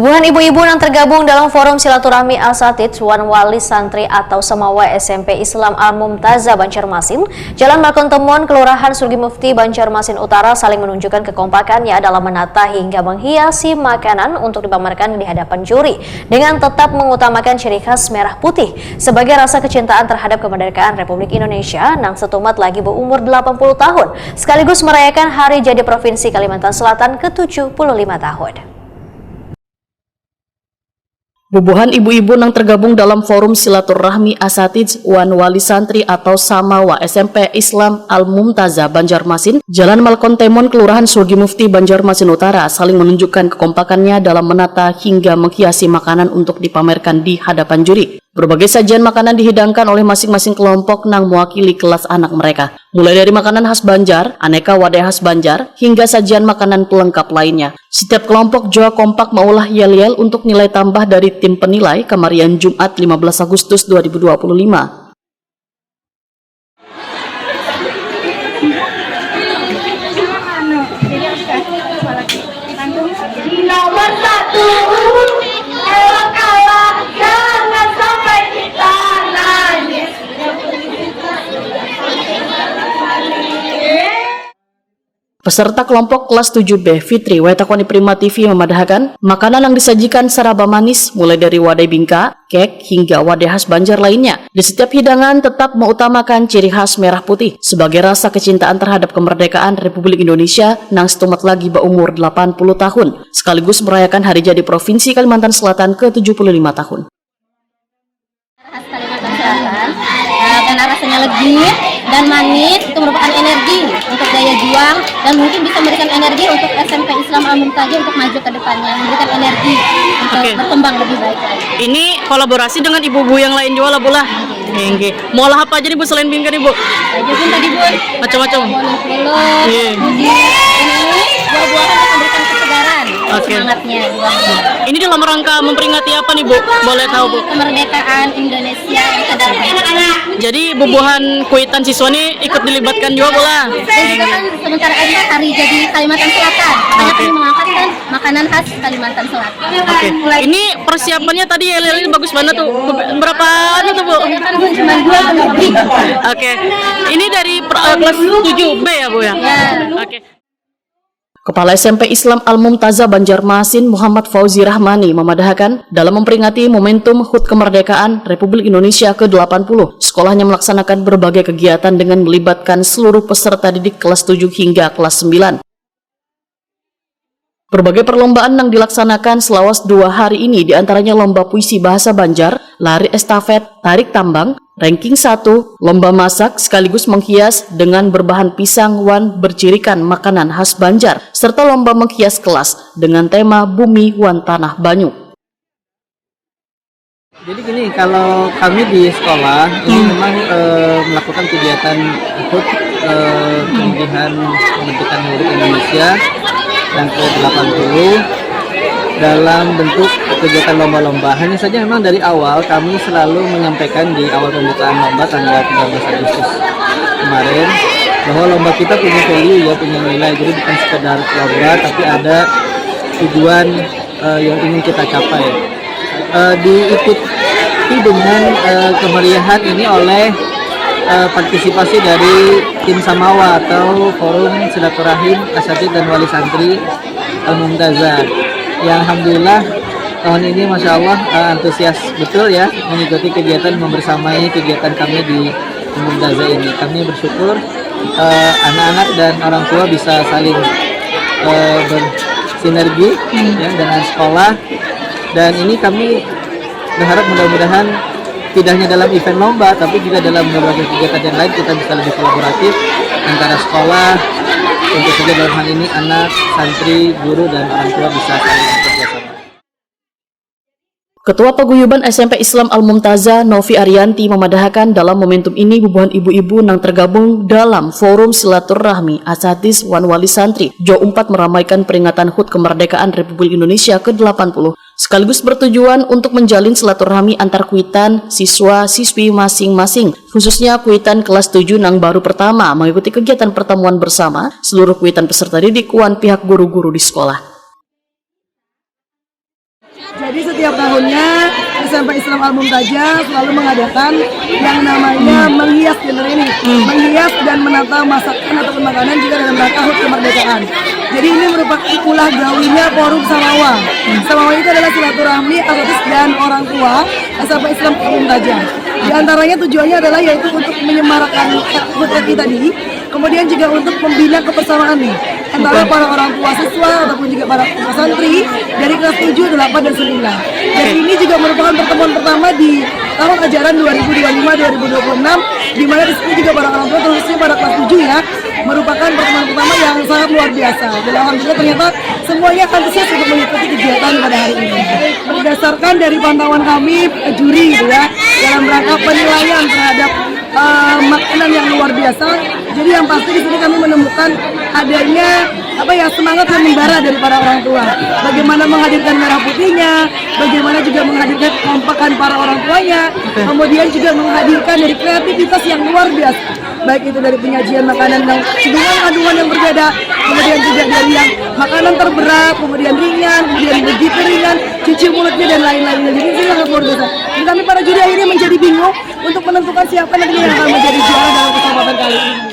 Puluhan ibu-ibu yang tergabung dalam forum silaturahmi Asatidz Wan Wali Santri atau Samawa SMP Islam Al-Mumtazah Banjarmasin, Jalan Malkontemon, Kelurahan Surgi Mufti, Banjarmasin Utara saling menunjukkan kekompakannya dalam menata hingga menghiasi makanan untuk dipamerkan di hadapan juri dengan tetap mengutamakan ciri khas merah putih sebagai rasa kecintaan terhadap kemerdekaan Republik Indonesia yang setumat lagi berumur 80 tahun, sekaligus merayakan Hari Jadi Provinsi Kalimantan Selatan ke-75 tahun. Bubuhan ibu-ibu yang tergabung dalam forum silaturahmi Asatidz Wan Wali Santri atau Samawa SMP Islam Al-Mumtazah Banjarmasin, Jalan Malkontemon, Kelurahan Surgi Mufti, Banjarmasin Utara saling menunjukkan kekompakannya dalam menata hingga menghiasi makanan untuk dipamerkan di hadapan juri. Berbagai sajian makanan dihidangkan oleh masing-masing kelompok yang mewakili kelas anak mereka. Mulai dari makanan khas Banjar, aneka wadah khas Banjar, hingga sajian makanan pelengkap lainnya. Setiap kelompok juga kompak mengolah yel-yel untuk nilai tambah dari tim penilai Kemarian Jumat 15 Agustus 2025. Nomor 1. Peserta kelompok kelas 7B Fitri Wetakoni Prima TV memadahkan makanan yang disajikan seraba manis mulai dari wadai bingka, kek, hingga wadah khas Banjar lainnya. Di setiap hidangan tetap mengutamakan ciri khas merah putih sebagai rasa kecintaan terhadap kemerdekaan Republik Indonesia yang setumat lagi berumur 80 tahun, sekaligus merayakan Hari Jadi Provinsi Kalimantan Selatan ke-75 tahun. Khas Kalimantan Selatan, karena rasanya legit dan manis, itu merupakan energi untuk daya juang dan mungkin bisa memberikan energi untuk SMP Islam Al-Mumtazah untuk maju ke depannya, memberikan energi untuk berkembang lebih baik lagi. Ini kolaborasi dengan ibu-ibu yang lain juga lah, Bu lah. Mau olah apa aja nih Bu selain bingka nih Bu? Aja pun tadi Bu, Macam-macam. ini buah-buahan untuk memberikan kesegaran, semangatnya. Ini dalam rangka memperingati apa nih Bu? Boleh tahu Bu? Kemerdekaan Indonesia yang ke-75. Jadi bubuhan kuitan siswa ini ikut dilibatkan juga Bu lah. Dan juga kan sementara ini Hari Jadi Kalimantan Selatan, banyak yang mengangkatkan makanan khas Kalimantan Selatan. Ini persiapannya tadi ini bagus banget tuh. Berapa tuh Bu? Cuma 2 lebih. Ini dari kelas 7B ya Bu ya? Kepala SMP Islam Al-Mumtazah Banjarmasin Muhammad Fauzi Rahmani memadahkan dalam memperingati momentum HUT Kemerdekaan Republik Indonesia ke-80, sekolahnya melaksanakan berbagai kegiatan dengan melibatkan seluruh peserta didik kelas 7 hingga kelas 9. Berbagai perlombaan yang dilaksanakan selawas 2 hari ini diantaranya lomba puisi bahasa Banjar, lari estafet, tarik tambang, ranking 1, lomba masak sekaligus menghias dengan berbahan pisang wan bercirikan makanan khas Banjar, serta lomba menghias kelas dengan tema Bumi Wan Tanah Banyu. Jadi gini, kalau kami di sekolah ini memang melakukan kegiatan HUT pemilihan kemerdekaan Republik Indonesia yang ke-80 dalam bentuk kegiatan lomba-lomba. Hanya saja memang dari awal kami selalu menyampaikan di awal pembukaan lomba tanggal 13 Agustus kemarin bahwa lomba kita punya value ya, punya nilai. Jadi bukan sekedar lomba tapi ada tujuan yang ingin kita capai. Diikuti dengan kemeriahan ini oleh partisipasi dari tim Samawa atau Forum Silaturahim Asatidz dan Wali Santri Al-Mumtazah yang alhamdulillah tahun ini Masya Allah antusias betul ya mengikuti kegiatan membersamai kegiatan kami di Al-Mumtazah ini. Kami bersyukur anak-anak dan orang tua bisa saling bersinergi ya, dengan sekolah, dan ini kami berharap mudah-mudahan tidak hanya dalam event lomba, tapi juga dalam berbagai kegiatan yang lain kita bisa lebih kolaboratif antara sekolah, tentu saja dalam hal ini anak, santri, guru, dan orang tua bisa saling bekerjasama. Ketua Paguyuban SMP Islam Al-Mumtazah Novi Arianti memadahkan dalam momentum ini bubuhan ibu-ibu yang tergabung dalam forum silaturahmi Asatidz Wan Wali Santri Jo 4 meramaikan peringatan HUT Kemerdekaan Republik Indonesia ke-80 sekaligus bertujuan untuk menjalin silaturahmi antar kuitan siswa-siswi masing-masing, khususnya kuitan kelas 7 yang baru pertama mengikuti kegiatan pertemuan bersama seluruh kuitan peserta didik wan pihak guru-guru di sekolah. setiap tahunnya SMP Islam Al-Mumtajah selalu mengadakan yang namanya menghias genre ini, menghias dan menata masakan ataupun makanan juga dalam rangka HUT kemerdekaan. Jadi ini merupakan ulah gawinya Forum Samawa. Samawa itu adalah silaturahmi asatis dan orang tua SMP Islam Al-Mumtajah. Di antaranya tujuannya adalah yaitu untuk menyemarakan HUT RI tadi, kemudian juga untuk membina kebersamaan nih antara para orang tua siswa ataupun juga para santri dari kelas 7, 8, dan 9. Dan ini juga merupakan pertemuan pertama di tahun ajaran 2025-2026 di mana di sini juga para orang tua terkhususnya pada kelas 7 ya merupakan pertemuan pertama yang sangat luar biasa. Dan alhamdulillah ternyata semuanya antusias untuk mengikuti kegiatan pada hari ini. Berdasarkan dari pantauan kami juri gitu ya dalam rangka penilaian terhadap makanan yang luar biasa. Jadi yang pasti di sini kami menemukan adanya semangat yang membara dari para orang tua. Bagaimana menghadirkan merah putihnya, bagaimana juga menghadirkan kekompakan para orang tuanya, kemudian juga menghadirkan dari kreativitas yang luar biasa. Baik itu dari penyajian makanan yang kandungan yang berbeda, kemudian juga dari yang makanan terberat, kemudian ringan, kemudian begitu ringan, cuci mulutnya dan lain-lainnya. Jadi ini sangat luar biasa. Dan kami para juri akhirnya menjadi bingung untuk menentukan siapa nanti yang akan menjadi juara dalam kesempatan kali ini.